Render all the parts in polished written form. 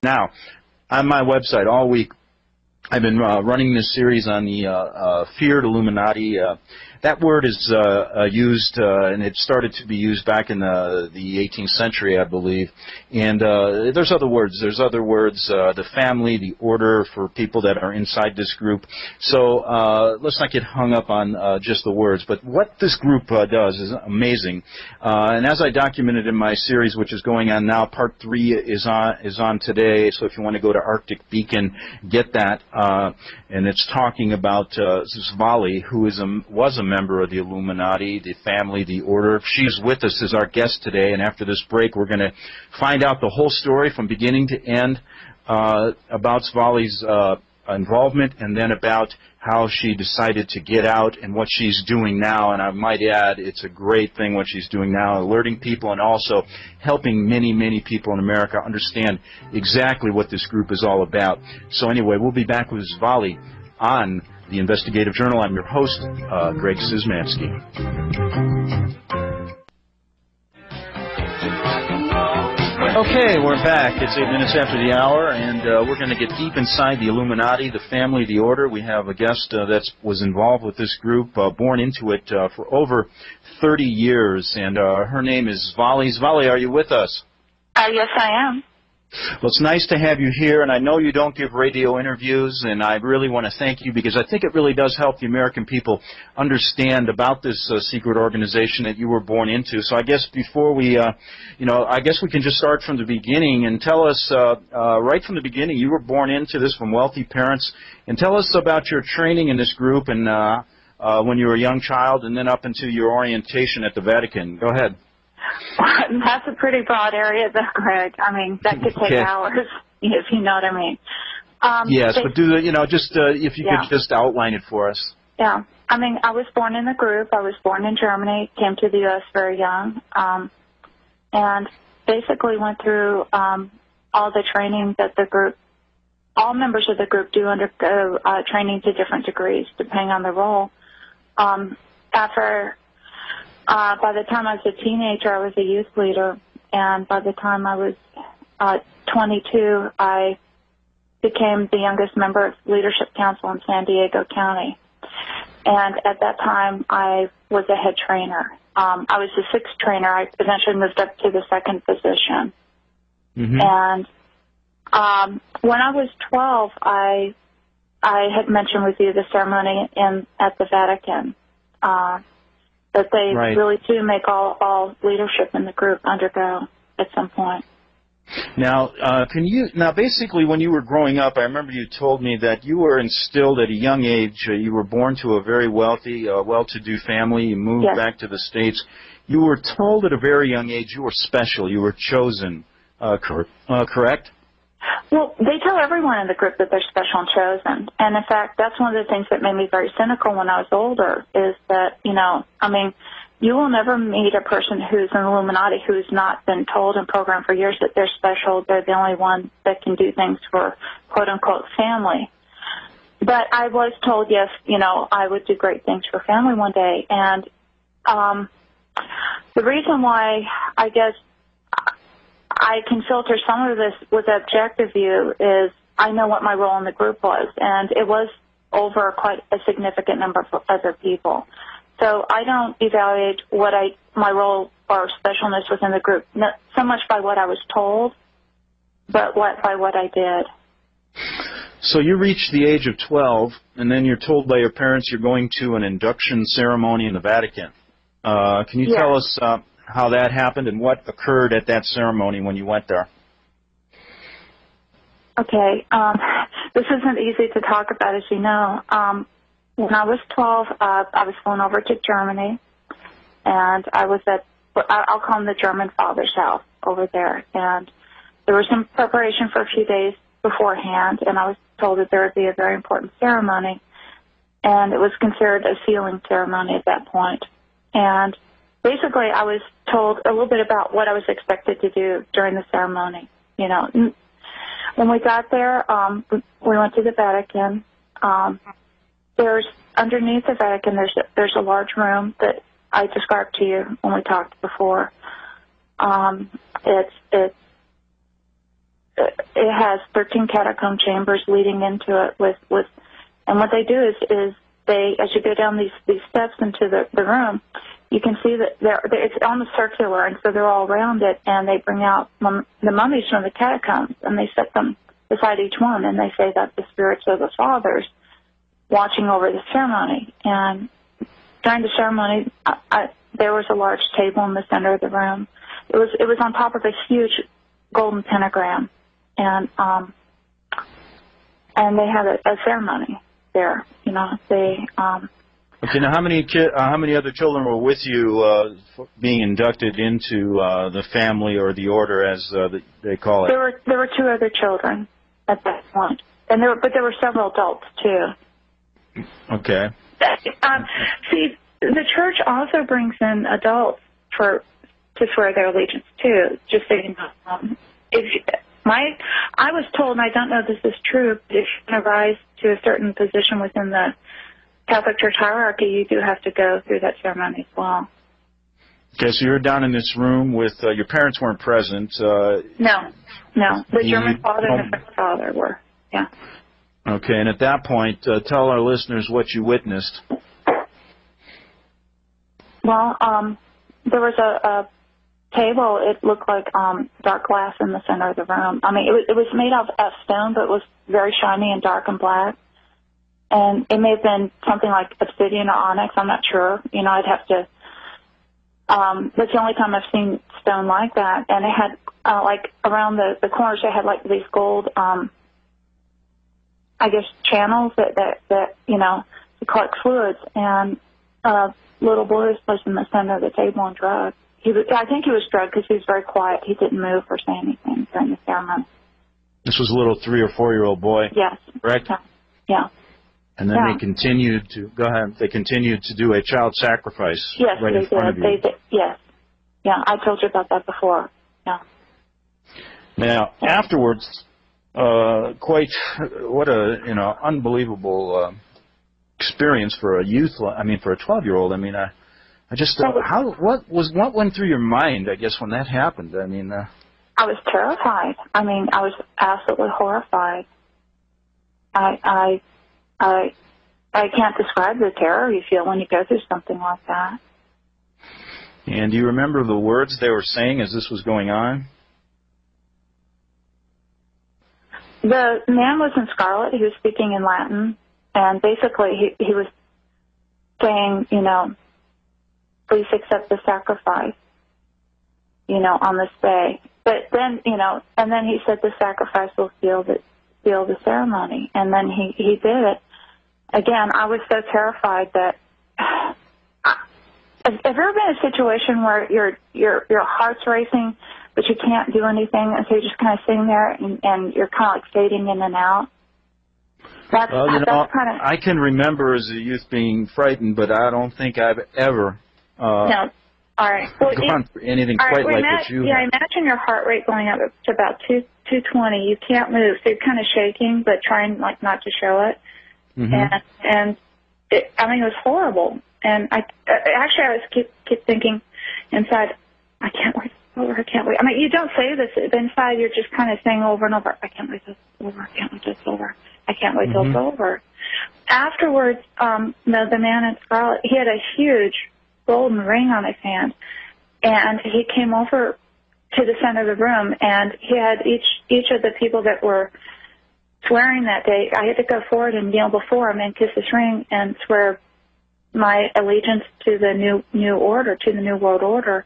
Now, on my website all week, I've been running this series on the feared Illuminati. That word is used, and it started to be used back in the 18th century, I believe. And there's other words. There's other words, the family, the order for people that are inside this group. So let's not get hung up on just the words. But what this group does is amazing. And as I documented in my series, which is going on now, part 3 is on today. So if you want to go to Arctic Beacon, get that. And it's talking about Svali, who was a member of the Illuminati, the family, the order. She's with us as our guest today, and after this break, we're going to find out the whole story from beginning to end about Svali's involvement, and then about how she decided to get out and what she's doing now. And I might add, it's a great thing what she's doing now, alerting people and also helping many, many people in America understand exactly what this group is all about. So anyway, we'll be back with Svali on the Investigative Journal. I'm your host, Greg Szymanski. Okay, we're back. It's 8 minutes after the hour, and we're going to get deep inside the Illuminati, the family, the order. We have a guest that was involved with this group, born into it for over 30 years, and her name is Svali. Svali, are you with us? Yes, I am. Well, it's nice to have you here, and I know you don't give radio interviews, and I really want to thank you because I think it really does help the American people understand about this secret organization that you were born into. So I guess before we, I guess we can just start from the beginning and tell us, right from the beginning, you were born into this from wealthy parents, and tell us about your training in this group and when you were a young child and then up into your orientation at the Vatican. Go ahead. That's a pretty broad area, though, Greg. I mean, that could take hours, if you know what I mean. Yes, but if you could just outline it for us. Yeah. I mean, I was born in the group. I was born in Germany, came to the U.S. very young, and basically went through all the training that the group, all members of the group do undergo training to different degrees, depending on the role. By the time I was a teenager, I was a youth leader, and by the time I was 22, I became the youngest member of Leadership Council in San Diego County. And at that time, I was a head trainer. I was the 6th trainer. I eventually moved up to the 2nd position. Mm-hmm. And when I was 12, I had mentioned with you the ceremony at the Vatican. That they really do make all leadership in the group undergo at some point. Now, basically when you were growing up, I remember you told me that you were instilled at a young age. You were born to a very wealthy, well-to-do family. You moved back to the States. You were told at a very young age you were special. You were chosen. Correct? Well, they tell everyone in the group that they're special and chosen. And, in fact, that's one of the things that made me very cynical when I was older is that, you will never meet a person who's an Illuminati who's not been told and programmed for years that they're special. They're the only one that can do things for, quote-unquote, family. But I was told, yes, I would do great things for family one day. And the reason why I guess I can filter some of this with objective view is I know what my role in the group was, and it was over quite a significant number of other people. So I don't evaluate my role or specialness within the group, not so much by what I was told, but by what I did. So you reach the age of 12, and then you're told by your parents you're going to an induction ceremony in the Vatican. Can you tell us how that happened and what occurred at that ceremony when you went there? Okay. This isn't easy to talk about, as you know. When I was 12, I was flown over to Germany, and I was I'll call him the German father's house over there. And there was some preparation for a few days beforehand, and I was told that there would be a very important ceremony, and it was considered a sealing ceremony at that point. And basically, I was told a little bit about what I was expected to do during the ceremony. When we got there, we went to the Vatican. There's underneath the Vatican. There's a large room that I described to you when we talked before. It's it has 13 catacomb chambers leading into it with and what they do is they, as you go down these steps into the room, you can see that it's almost circular, and so they're all around it, and they bring out the mummies from the catacombs, and they set them beside each one, and they say that the spirits of the fathers watching over the ceremony. And during the ceremony, there was a large table in the center of the room. It was on top of a huge golden pentagram, and they had a ceremony there. You know, they. Okay, now how many other children were with you being inducted into the family or the order, as they call it? There were 2 other children at that point, and but there were several adults too. Okay. See, the church also brings in adults to swear their allegiance too. Just so you know, I was told, and I don't know if this is true, but if you want to rise to a certain position within the Catholic Church hierarchy, you do have to go through that ceremony as well. Okay, so you're down in this room with your parents weren't present. No. The German father and the French father were. Yeah. Okay, and at that point, tell our listeners what you witnessed. Well, there was a table. It looked like dark glass in the center of the room. I mean, it was made of stone, but it was very shiny and dark and black. And it may have been something like obsidian or onyx. I'm not sure. You know, I'd have to. That's the only time I've seen stone like that. And it had like around the corners, it had like these gold, I guess, channels that you know, to collect fluids. And little boy was in the center of the table and drugged. I think he was drugged because he was very quiet. He didn't move or say anything during the ceremony. This was a little 3 or 4-year-old boy. Yes. Correct. Yeah. And then they continued to go ahead. They continued to do a child sacrifice. Yes, right in front of you. They did. Yes. Yeah, I told you about that before. Yeah. Now afterwards, quite what a unbelievable experience for a youth. I mean, for a 12-year-old. I mean, I just what went through your mind? I guess when that happened. I mean, I was terrified. I mean, I was absolutely horrified. I can't describe the terror you feel when you go through something like that. And do you remember the words they were saying as this was going on? The man was in scarlet. He was speaking in Latin, and basically he was saying, you know, please accept the sacrifice, you know, on this day. But then, you know, and then he said the sacrifice will seal the ceremony, and then he did it. Again, I was so terrified that. Have you ever been in a situation where your heart's racing, but you can't do anything, and so you're just kind of sitting there and you're kind of like fading in and out? That's kind of. I can remember as a youth being frightened, but I don't think I've ever. No. All right. Well, gone through anything quite like what you. Yeah, imagine your heart rate going up to about 220. You can't move, so you're kind of shaking, but trying like not to show it. Mm-hmm. And it, I mean, it was horrible. And I was keep thinking inside, I can't wait it's over. I can't wait. I mean, you don't say this, but inside you're just kind of saying over and over, I can't wait till it's over. I can't wait till it's over. I can't wait till it's over. Afterwards, the man in scarlet, he had a huge golden ring on his hand, and he came over to the center of the room, and he had each of the people that were swearing that day. I had to go forward and kneel before him and kiss his ring and swear my allegiance to the new order, to the new world order,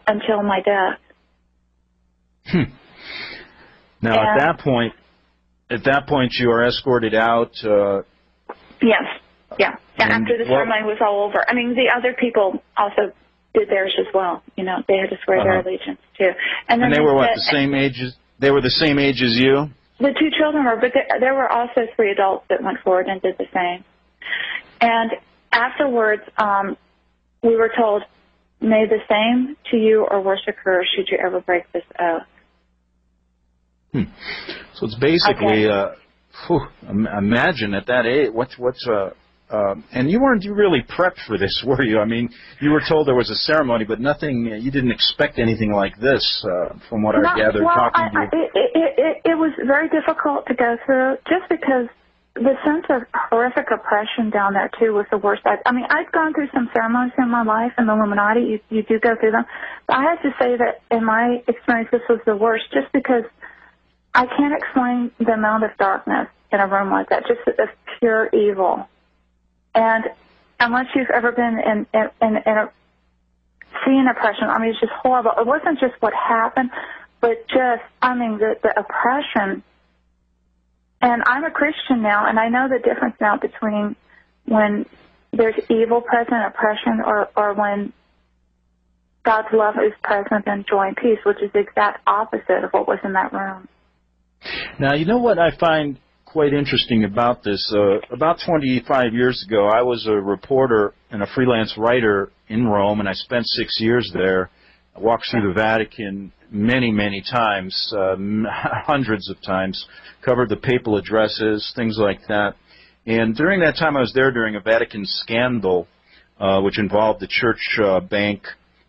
until my death. Now, at that point, you are escorted out. Yes. Yeah. And after the ceremony was all over. I mean, the other people also did theirs as well. You know, they had to swear their allegiance too. And then they were what, the same age as? They were the same age as you? The 2 children were, but there were also 3 adults that went forward and did the same. And afterwards, we were told, may the same to you or worse occur should you ever break this oath. So it's basically, imagine at that age, what's and you weren't really prepped for this, were you? I mean, you were told there was a ceremony, but nothing. You didn't expect anything like this, from what I gathered talking to you. It was very difficult to go through, just because the sense of horrific oppression down there too was the worst. I mean, I've gone through some ceremonies in my life in the Illuminati. You do go through them, but I have to say that in my experience, this was the worst, just because I can't explain the amount of darkness in a room like that, just of pure evil. And unless you've ever been in seeing oppression, I mean, it's just horrible. It wasn't just what happened, but just, I mean, the oppression. And I'm a Christian now, and I know the difference now between when there's evil present, oppression, or when God's love is present and joy and peace, which is the exact opposite of what was in that room. Now, you know what I find quite interesting about this? About 25 years ago, I was a reporter and a freelance writer in Rome, and I spent 6 years there. I walked through the Vatican many, many times, hundreds of times, covered the papal addresses, things like that. And during that time I was there during a Vatican scandal, which involved the church bank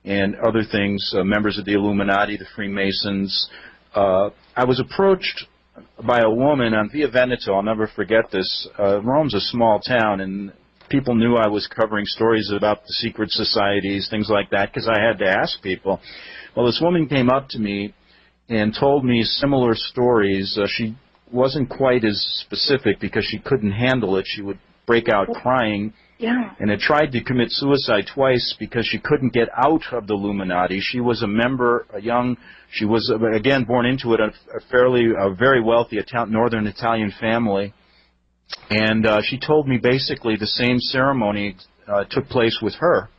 and other things, members of the Illuminati, the Freemasons. I was approached by a woman on Via Veneto. I'll never forget this. Rome's a small town, and people knew I was covering stories about the secret societies, things like that, because I had to ask people. Well, this woman came up to me and told me similar stories. She wasn't quite as specific because she couldn't handle it. She would break out crying. Yeah. And had tried to commit suicide twice because she couldn't get out of the Illuminati. She was a member, she was, again, born into it, a very wealthy northern Italian family. And she told me basically the same ceremony took place with her.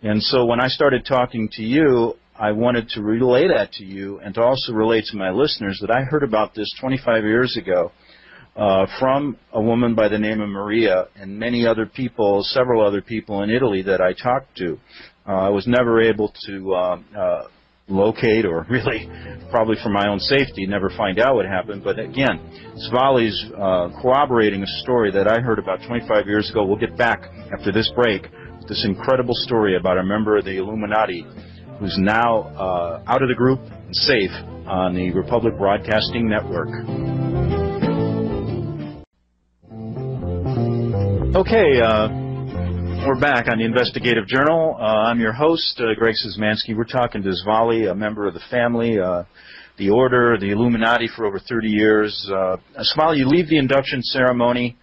And so when I started talking to you, I wanted to relay that to you and to also relate to my listeners that I heard about this 25 years ago from a woman by the name of Maria and many other people, several other people in Italy that I talked to. I was never able to locate, or really, probably for my own safety, never find out what happened. But again, Svali's corroborating a story that I heard about 25 years ago. We'll get back after this break with this incredible story about a member of the Illuminati who's now out of the group and safe on the Republic Broadcasting Network. Okay, we're back on the Investigative Journal. I'm your host, Greg Szymanski. We're talking to Svali, a member of the family, the Order, the Illuminati for over 30 years. Svali, you leave the induction ceremony.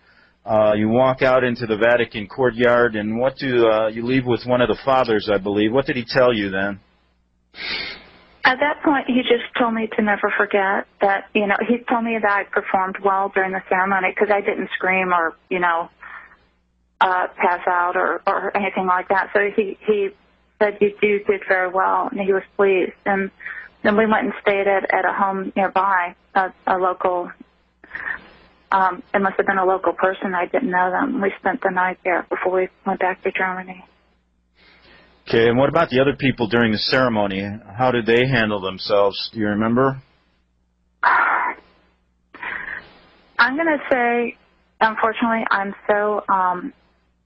You walk out into the Vatican courtyard, and what do you leave with one of the fathers, I believe. What did he tell you then? At that point, he just told me to never forget that, he told me that I performed well during the ceremony because I didn't scream or, pass out or anything like that. So he said you did very well, and he was pleased. And then we went and stayed at a home nearby, a local, it must have been a local person. I didn't know them. We spent the night there before we went back to Germany. Okay, and what about the other people during the ceremony? How did they handle themselves? Do you remember? I'm going to say, unfortunately, I'm so,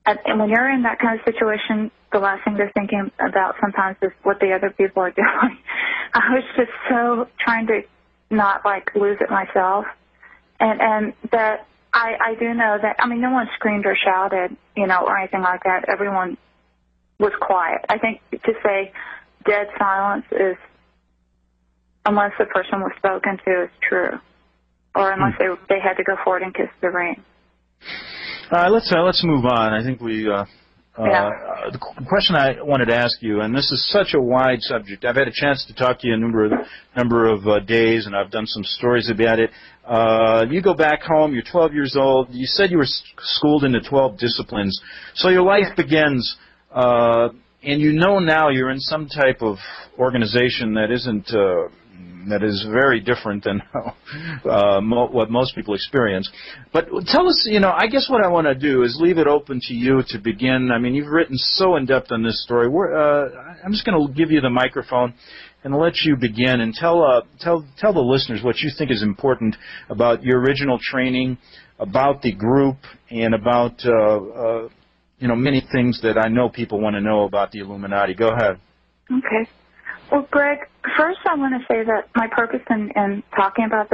and when you're in that kind of situation, the last thing they're thinking about sometimes is what the other people are doing. I was just so trying to not, lose it myself. And that I do know that, no one screamed or shouted, or anything like that. Everyone was quiet. I think to say dead silence is, unless the person was spoken to, is true. Or unless they had to go forward and kiss the ring. Let's move on. I think the question I wanted to ask you, and this is such a wide subject. I've had a chance to talk to you a number of days, and I've done some stories about it. You go back home. You're 12 years old. You said you were schooled into 12 disciplines. So your life begins, and now you're in some type of organization that isn't. That is very different than what most people experience. But tell us, I guess what I want to do is leave it open to you to begin. You've written so in-depth on this story. I'm just going to give you the microphone, and let you begin and tell the listeners what you think is important about your original training, about the group, and about many things that I know people want to know about the Illuminati. Go ahead. Okay. Well, Greg, first I want to say that my purpose in talking about this